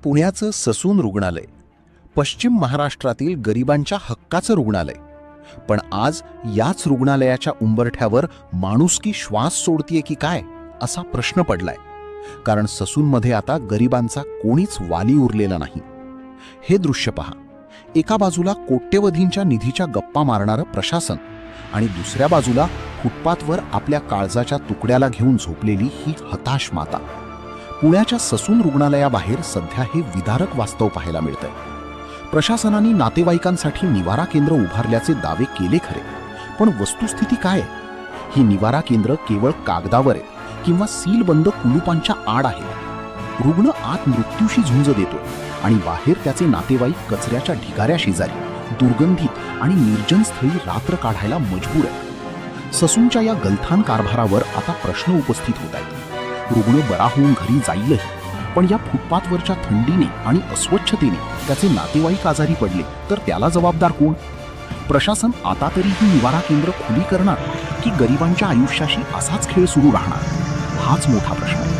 पुण्याचं ससून रुग्णालय पश्चिम महाराष्ट्रातील गरिबांच्या हक्काचं रुग्णालय. पण आज याच रुग्णालयाच्या उंबरठ्यावर माणुसकी श्वास सोडतीये की काय असा प्रश्न पडलाय. कारण ससूनमध्ये आता गरिबांचा कोणीच वाली उरलेला नाही. हे दृश्य पहा. एका बाजूला कोट्यवधींच्या निधीच्या गप्पा मारणारं प्रशासन आणि दुसऱ्या बाजूला फुटपाथवर आपल्या काळजाच्या तुकड्याला घेऊन झोपलेली ही हताश माता. पुण्याच्या ससून रुग्णालयाबाहेर सध्या हे विदारक वास्तव पाहायला मिळतंय. प्रशासनाने नातेवाईकांसाठी निवारा केंद्र उभारल्याचे दावे केले खरे, पण वस्तुस्थिती काय आहे? ही निवारा केंद्र केवळ कागदावर आहे किंवा सीलबंद कुलुपांच्या आड आहे. रुग्ण आत मृत्यूशी झुंज देतोय आणि बाहेर त्याचे नातेवाईक कचऱ्याच्या ढिगाऱ्या शेजारी दुर्गंधित आणि निर्जन स्थळी रात्र काढायला मजबूर आहे. ससूनच्या या गलथान कारभारावर आता प्रश्न उपस्थित होत आहेत. रुग्ण बरा होऊन घरी जाईलही, पण या फुटपाथवरच्या थंडीने आणि अस्वच्छतेने त्याचे नातेवाईक आजारी पडले तर त्याला जबाबदार कोण? प्रशासन आता तरी ही निवारा केंद्र खुली करणार की गरिबांच्या आयुष्याशी असाच खेळ सुरू राहणार? हाच मोठा प्रश्न आहे.